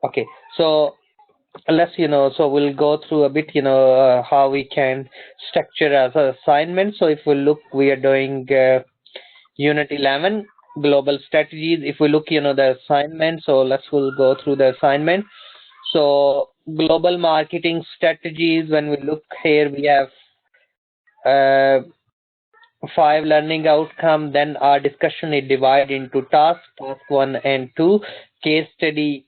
Okay, so let's so we'll go through a bit how we can structure as an assignment. So if we look, we are doing unit 11 global strategies. If we look the assignment, so we'll go through the assignment. So global marketing strategies, when we look here, we have 5 learning outcome. Then our discussion is divided into task 1 and 2. Case study,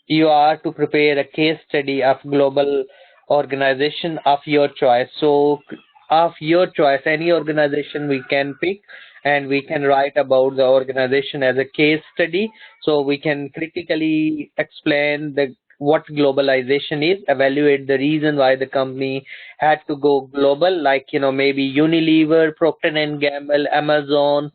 you are to prepare a case study of global organization of your choice. So of your choice, any organization we can pick, and we can write about the organization as a case study. So we can critically explain the what globalization is, evaluate the reason why the company had to go global, like maybe Unilever, Procter and Gamble, Amazon,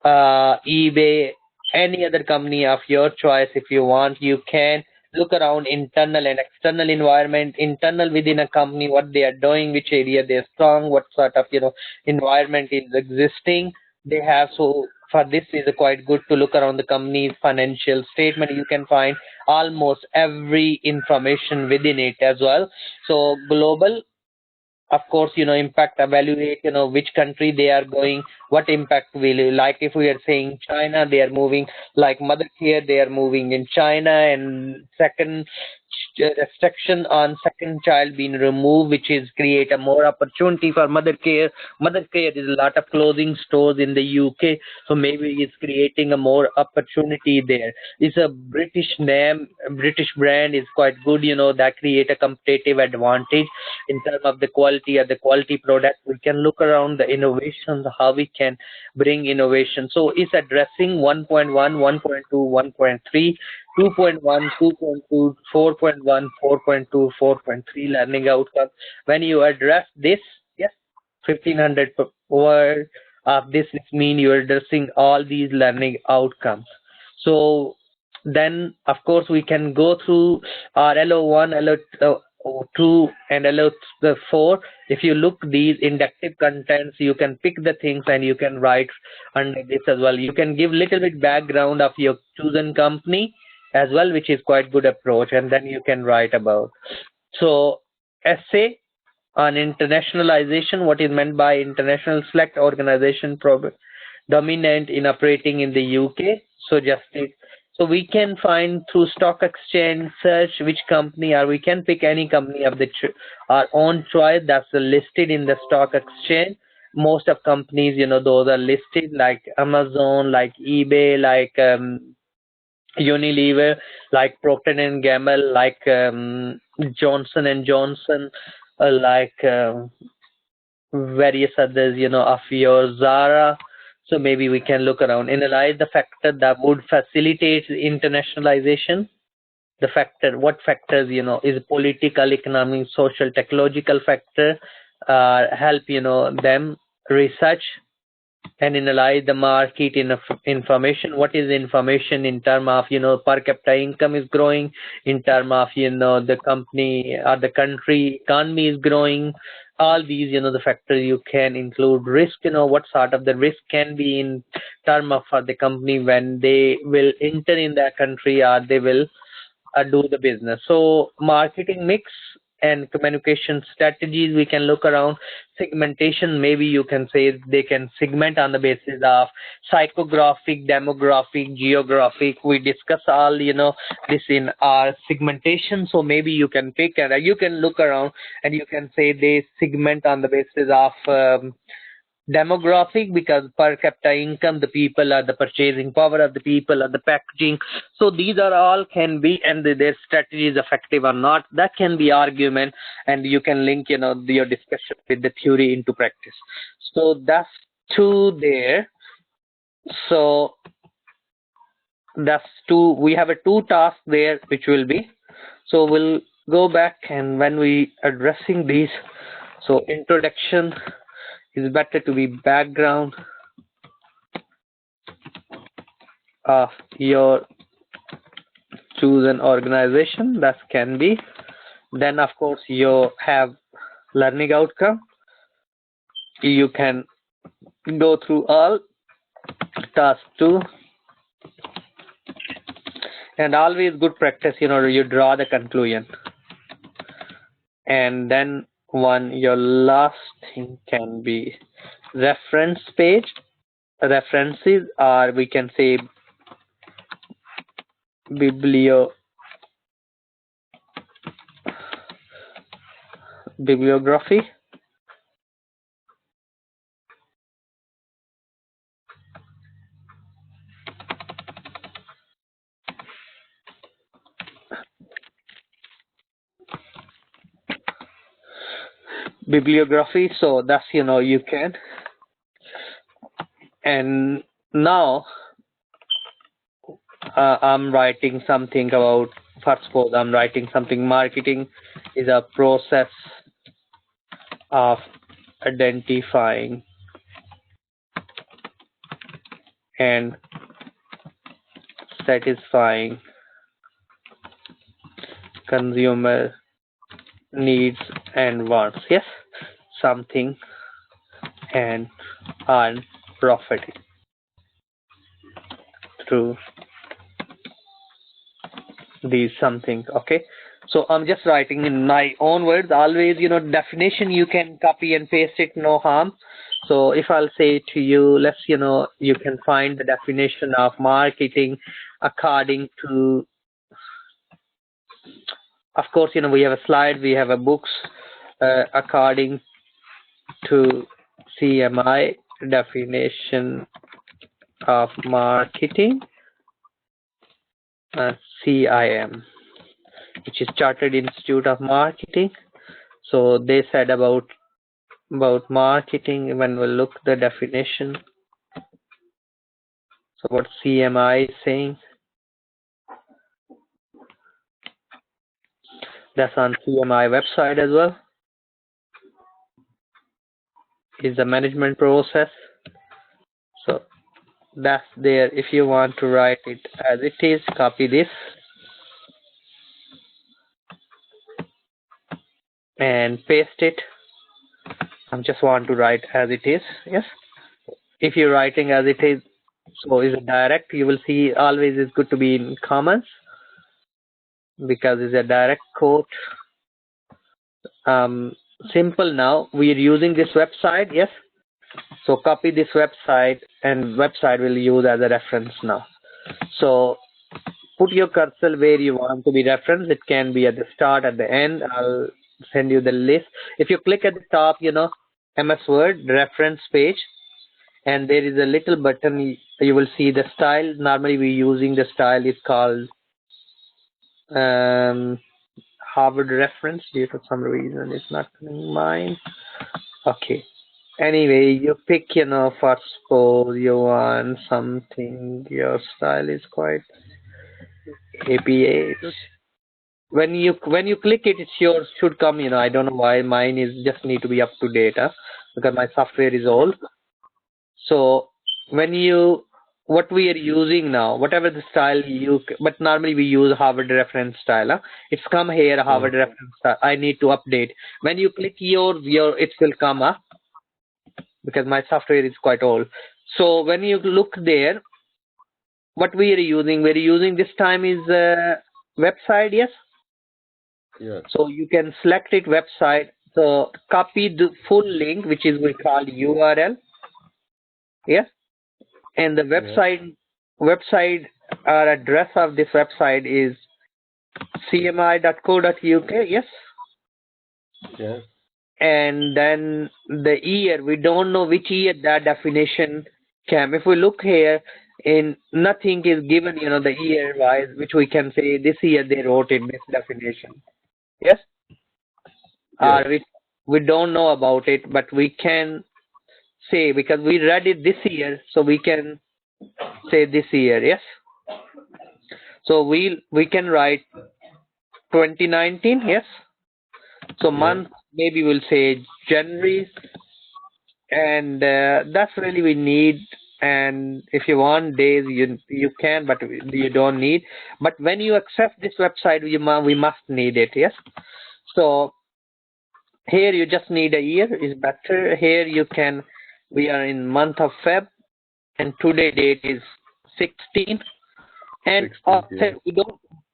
eBay, any other company of your choice. If you want, you can look around internal and external environment. Internal within a company, what they are doing, which area they're strong, what sort of environment is existing they have. So for this is quite good to look around the company's financial statement. You can find almost every information within it as well. So global, of course, impact, evaluate which country they are going, what impact will, like if we are saying China, they are moving like mother care, they are moving in China, and second restriction on second child being removed, which is create a more opportunity for mother care. Mother care is a lot of clothing stores in the UK, so maybe it's creating a more opportunity there. It's a British name, British brand is quite good, that create a competitive advantage in terms of the quality of the quality product. We can look around the innovations, how we can bring innovation. So it's addressing 1.1, 1.2, 1.3, 2.1, 2.2, 4.1, 4.2, 4.3 learning outcomes. When you address this, yes, 1500 per word of this mean you're addressing all these learning outcomes. So then of course we can go through our LO1, LO2 and LO4. If you look these inductive contents, you can pick the things and you can write under this as well. You can give little bit background of your chosen company as well, which is quite good approach, and then you can write about. So essay on internationalization, what is meant by international, select organization dominant in operating in the UK. So just so we can find through stock exchange search which company, or we can pick any company of the our own choice that's listed in the stock exchange. Most of companies, those are listed like Amazon, like eBay, like Unilever, like Procter and Gamble, like Johnson and Johnson, like various others, of your Zara. So maybe we can look around, analyze the factor that would facilitate internationalization. The factor, what factors, is political, economic, social, technological factor, help, them research and analyze the market information. What is information in terms of per capita income is growing, in terms of the company or the country economy is growing. All these the factors you can include. Risk, what sort of the risk can be in terms of for the company when they will enter in that country or they will do the business. So marketing mix and communication strategies, we can look around. Segmentation, maybe you can say they can segment on the basis of psychographic, demographic, geographic. We discuss all this in our segmentation. So maybe you can pick and you can look around and you can say they segment on the basis of demographic, because per capita income, the people are the purchasing power of the people are the packaging. So these are all can be, and their strategy is effective or not, that can be argument, and you can link your discussion with the theory into practice. So that's two there. So that's two. We have a two tasks there which will be. So we'll go back, and when we addressing these, so introduction is better to be background of your chosen organization, that can be. Then of course you have learning outcome. You can go through all. Task 2, And always good practice, you draw the conclusion. And then your last thing can be reference page. References, or we can say bibliography. Bibliography, so that's you can. And now I'm writing something about, first suppose I'm writing something, marketing is a process of identifying and satisfying consumer needs and wants, yes, something, and earn profit through these something. Okay, so I'm just writing in my own words. Always, definition you can copy and paste it, no harm. So if I'll say to you, let's, you can find the definition of marketing according to, of course, we have a slide, we have a books, according to CMI definition of marketing, CIM, which is Chartered Institute of Marketing. So they said about marketing when we look the definition. So what CMI is saying, that's on CMI website as well, is the management process. So that's there. If you want to write it as it is, copy this and paste it. I just want to write as it is. Yes, if you're writing as it is, so is it direct, you will see always is good to be in comments because it's a direct quote. Simple. Now we are using this website, yes, so copy this website and website will use as a reference now. So put your cursor where you want to be referenced. It can be at the start, at the end. I'll send you the list. If you click at the top, MS Word reference page, and there is a little button, you will see the style. Normally we're using the style is called Harvard reference. Due to some reason it's not coming mine. Okay, anyway, you pick, first suppose you want something, your style is quite APA. When you click it, it's yours, should come. I don't know why mine is just need to be up to date, because my software is old. So when what we are using now, whatever the style but normally we use Harvard reference style. It's come here, Harvard reference style. I need to update. When you click your it will come up because my software is quite old. So when you look there, what we are using, we're using this time is website, yes. Yeah. So you can select it, website. So copy the full link, which is we call URL. Yes, and the website or address of this website is cmi.co.uk. Yes. Yes. And then the year, we don't know which year that definition came. If we look here, in nothing is given, the year wise, which we can say this year they wrote in this definition. Yes. Or we don't know about it, but we can say because we read it this year, so we can say this year. Yes. So we can write 2019. Yes. So month, maybe we'll say January, and that's really we need. And if you want days, you can, but you don't need. But when you accept this website, we must need it. Yes. So here you just need a year is better. Here you can. We are in month of Feb, and today date is 16th, And 16th, author,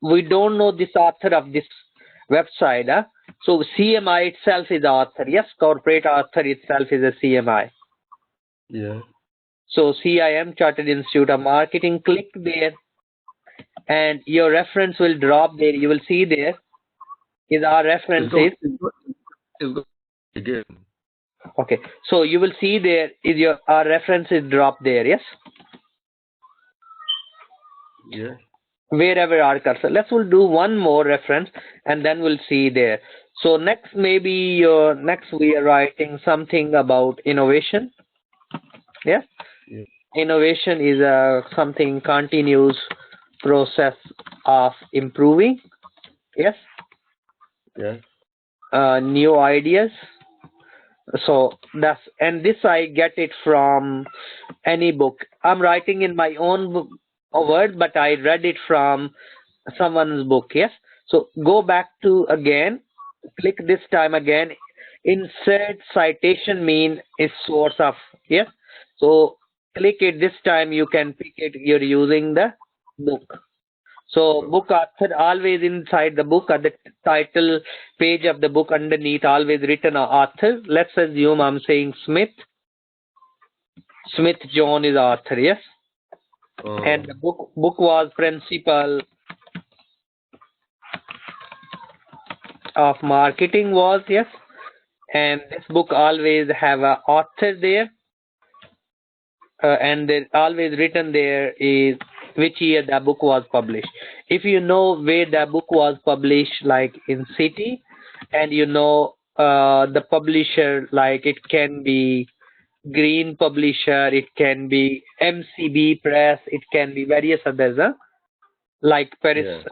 we don't know this author of this website. Huh? So CMI itself is author. Yes, corporate author itself is a CMI. Yeah. So CIM, Chartered Institute of Marketing, click there and your reference will drop there. You will see there is our references. It's go again. Okay, so you will see there is our references drop there. Yes. Yeah. Wherever our cursor. We'll do one more reference and then we'll see there. So next we are writing something about innovation. Yes. Yeah. Innovation is something continuous process of improving. Yes. Yeah. New ideas. So this I get it from any book. I'm writing in my own word, but I read it from someone's book. Yes. So go back to again, click this time again. Insert citation mean is source of. Yes. So click it this time. You can pick it. You're using the book. So book author always inside the book at the title page of the book underneath always written author. Let's assume I'm saying Smith. Smith John is author, yes. And the book was Principle of Marketing was, yes. And this book always have a author there. And there always written there is which year the book was published. If you know where the book was published, like in city, and you know the publisher, like it can be Green Publisher, it can be MCB Press, it can be various others, like Paris,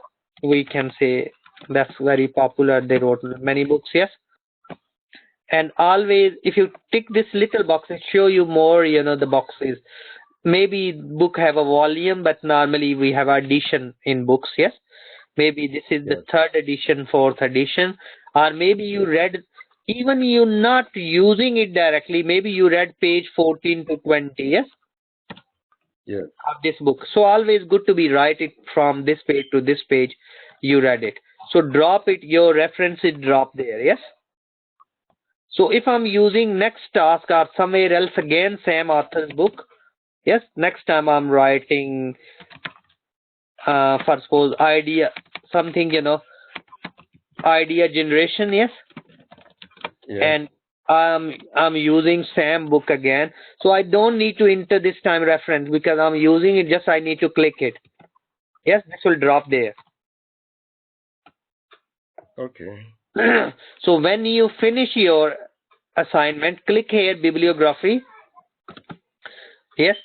we can say that's very popular. They wrote many books, yes. And always, if you tick this little box, it show you more, the boxes. Maybe book have a volume, but normally we have edition in books, yes. Maybe this is the third edition, fourth edition, or maybe you read, even you not using it directly, maybe you read page 14 to 20, yes. Yeah. Of this book. So always good to be write it from this page to this page, you read it. So drop it, your references drop there, yes. So if I'm using next task or somewhere else again, same author's book, yes, next time I'm writing, for suppose idea, something, idea generation, yes. Yeah. And I'm using same book again. So I don't need to enter this time reference because I'm using it, just I need to click it. Yes, this will drop there. Okay. So when you finish your assignment, click here, Bibliography. Yes,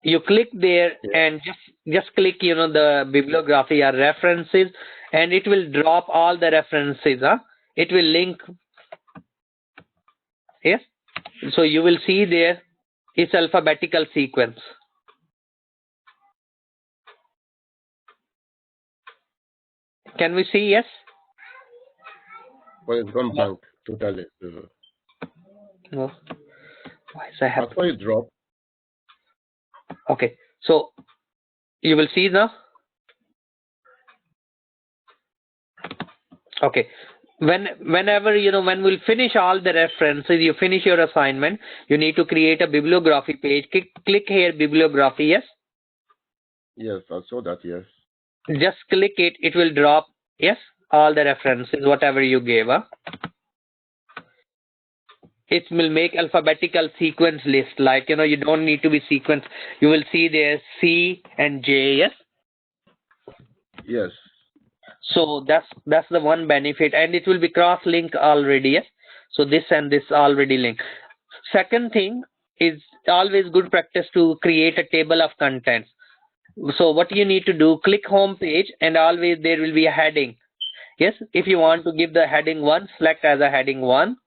you click there and just click, the Bibliography or references, and it will drop all the references. It will link. Yes, so you will see there it's alphabetical sequence. Can we see? Yes. Well, it's gone blank totally. No. Why is that happening? After you drop. Okay, so you will see now. Okay, whenever when we'll finish all the references, you finish your assignment, you need to create a bibliography page. Click here, Bibliography. Yes. Yes, I saw that. Yes. Just click it. It will drop. Yes, all the references, whatever you gave. It will make alphabetical sequence list. Like you don't need to be sequence. You will see there C and J. Yes. Yes. So that's the one benefit, and it will be cross-link already. Yes. So this and this already linked. Second thing is always good practice to create a table of contents. So what you need to do, click home page, and always there will be a heading. Yes. If you want to give the heading 1, select as a heading 1,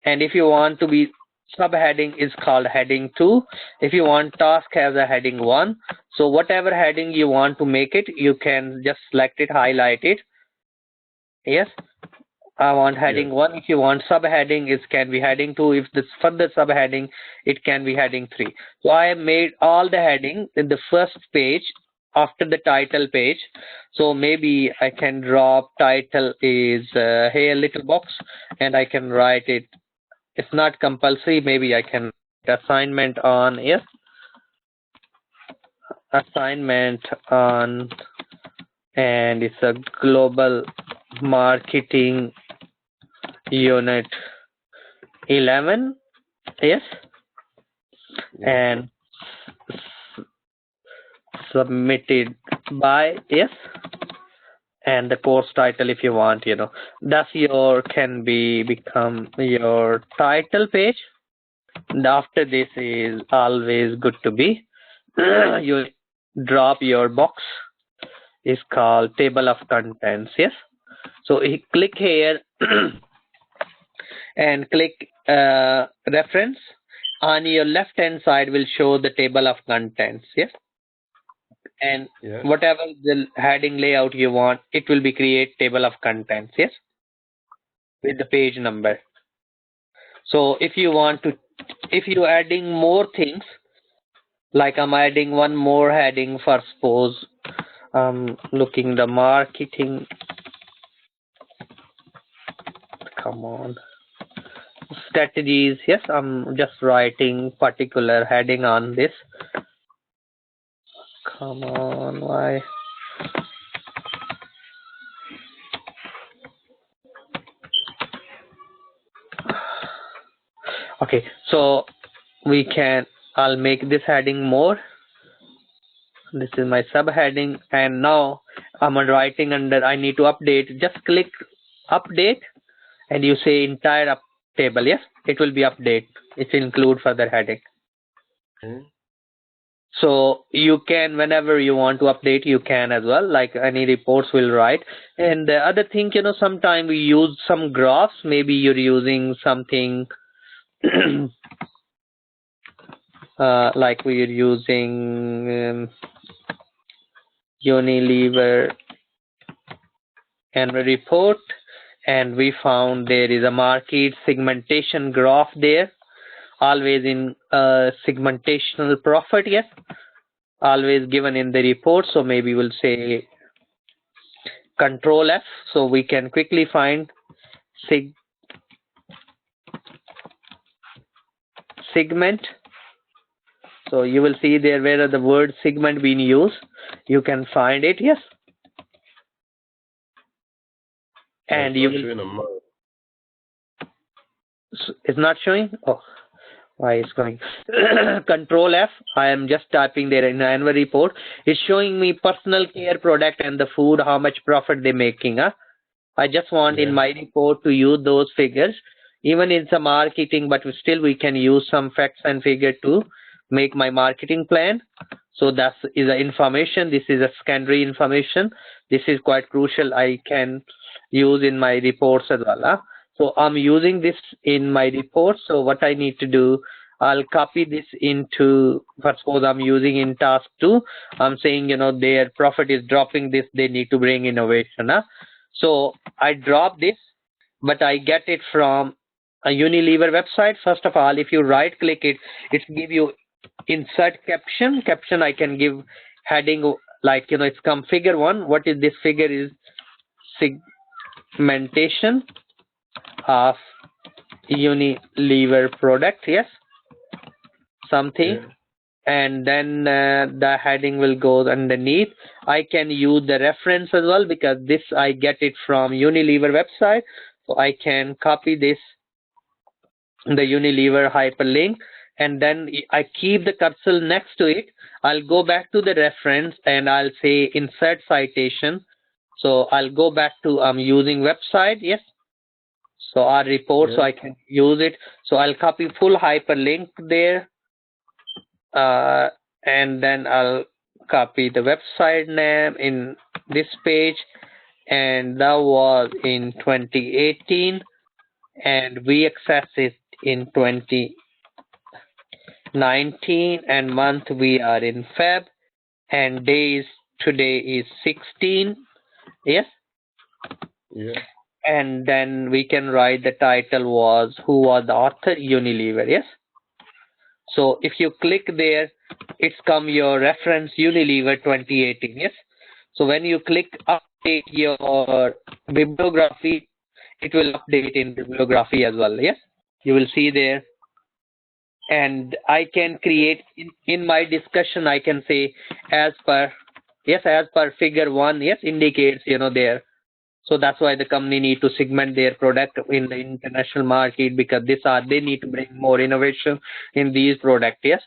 and if you want to be subheading is called heading 2. If you want task as a heading 1, so whatever heading you want to make it, you can just select it, highlight it. Yes, I want heading 1. If you want subheading, it can be heading 2. If this further subheading, it can be heading 3. So I have made all the heading in the first page. after the title page. So maybe I can drop title is here little box, and I can write it. It's not compulsory. Maybe I can write assignment on, yes, assignment on, and it's a global marketing unit 11, yes, and submitted by, yes, and the course title if you want, that's your can be become your title page. And after this is always good to be you drop your box is called table of contents, yes. So you click here and click reference. On your left hand side will show the table of contents, yes, and whatever the heading layout you want, it will be create table of contents, yes, with the page number. So if you want to, if you adding more things, like I'm adding one more heading for suppose looking the marketing, come on, strategies, yes, I'm just writing particular heading on this. Come on, why? Okay, so we can, I'll make this heading more. This is my subheading, and now I'm writing under I need to update. Just click update and you say entire table, yes, it will be update. It will include further heading. So you can, whenever you want to update, you can as well, like any reports will write. And the other thing, sometimes we use some graphs. Maybe you're using something like we're using Unilever annual report, and we found there is a market segmentation graph there, always in segmentational profit, yes, always given in the report. So maybe we'll say Control F, so we can quickly find segment. So you will see there where the word segment being used, you can find it, yes, and you will, it's not showing. Oh, why it's going? Control F, I am just typing there in the annual report. It's showing me personal care product and the food, how much profit they're making. I just want in my report to use those figures. Even in some marketing, but still we can use some facts and figure to make my marketing plan. So that is the information. This is a secondary information. This is quite crucial. I can use in my reports as well. So I'm using this in my report. So what I need to do, I'll copy this into, suppose I'm using in task 2. I'm saying, their profit is dropping this. They need to bring innovation. So I drop this, but I get it from a Unilever website. First of all, if you right click it, it give you insert caption. Caption I can give heading like, it's come figure 1. What is this figure is segmentation of Unilever product, yes, something. And then the heading will go underneath. I can use the reference as well because this I get it from Unilever website. So I can copy this, the Unilever hyperlink, and then I keep the cursor next to it. I'll go back to the reference and I'll say insert citation. So I'll go back to I'm using website, yes. So our report, so I can use it. So I'll copy full hyperlink there. And then I'll copy the website name in this page, and that was in 2018, and we access it in 2019, and month we are in Feb, and days today is 16, yes. And then we can write the title was who was the author, Unilever, yes. So if you click there, it's come your reference Unilever 2018. Yes. So when you click update your bibliography, it will update in bibliography as well. Yes. You will see there. And I can create in my discussion, I can say as per figure 1, yes, indicates there. So that's why the company need to segment their product in the international market, because they need to bring more innovation in these products, yes,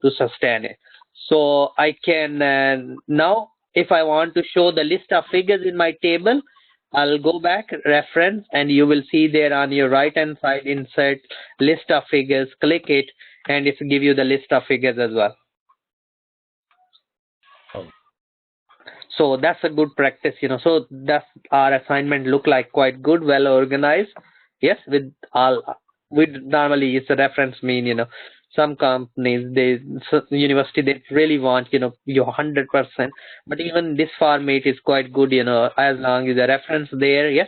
to sustain it. So I can now, if I want to show the list of figures in my table, I'll go back reference, and you will see there on your right hand side insert list of figures. Click it, and it will give you the list of figures as well. Oh. So that's a good practice, So that's our assignment look like quite good, well organized. Yes, with normally it's a reference mean, some companies, university, they really want, you 100%, but even this format is quite good, as long as the reference there, yes,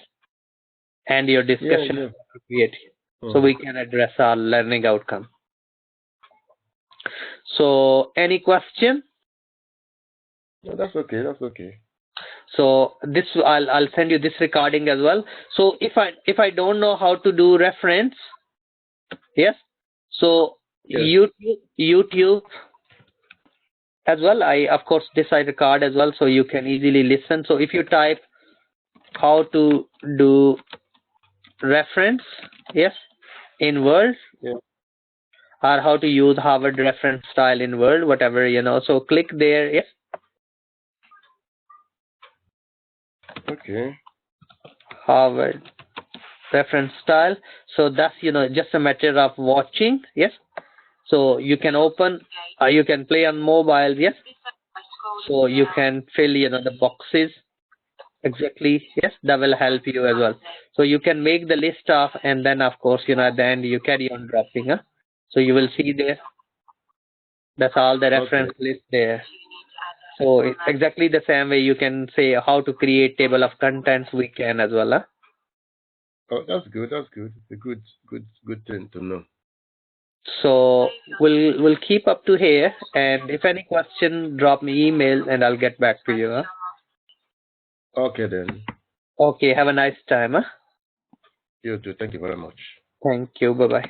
and your discussion is appropriate. So we can address our learning outcome. So any question? No, that's okay. That's okay. So this I'll send you this recording as well. So if I don't know how to do reference, yes. So Yes. YouTube as well. Of course this I record as well, so you can easily listen. So if you type how to do reference, yes, in Word, Yeah. or how to use Harvard reference style in Word, whatever, So click there, yes. Okay. Harvard reference style. So that's just a matter of watching, yes. So you can open, you can play on mobile, yes. So you can fill the boxes exactly, yes. That will help you as well. So you can make the list of, and then of course at the end you carry on dropping, huh? So you will see there, that's all the reference list there. So it's exactly the same way you can say how to create table of contents, we can as well, huh? Oh, that's good. That's good. It's a good thing to know. So we'll keep up to here, and if any question, drop me email and I'll get back to you, huh? Okay then. Okay, have a nice time, huh? You too. Thank you very much. Thank you. Bye bye.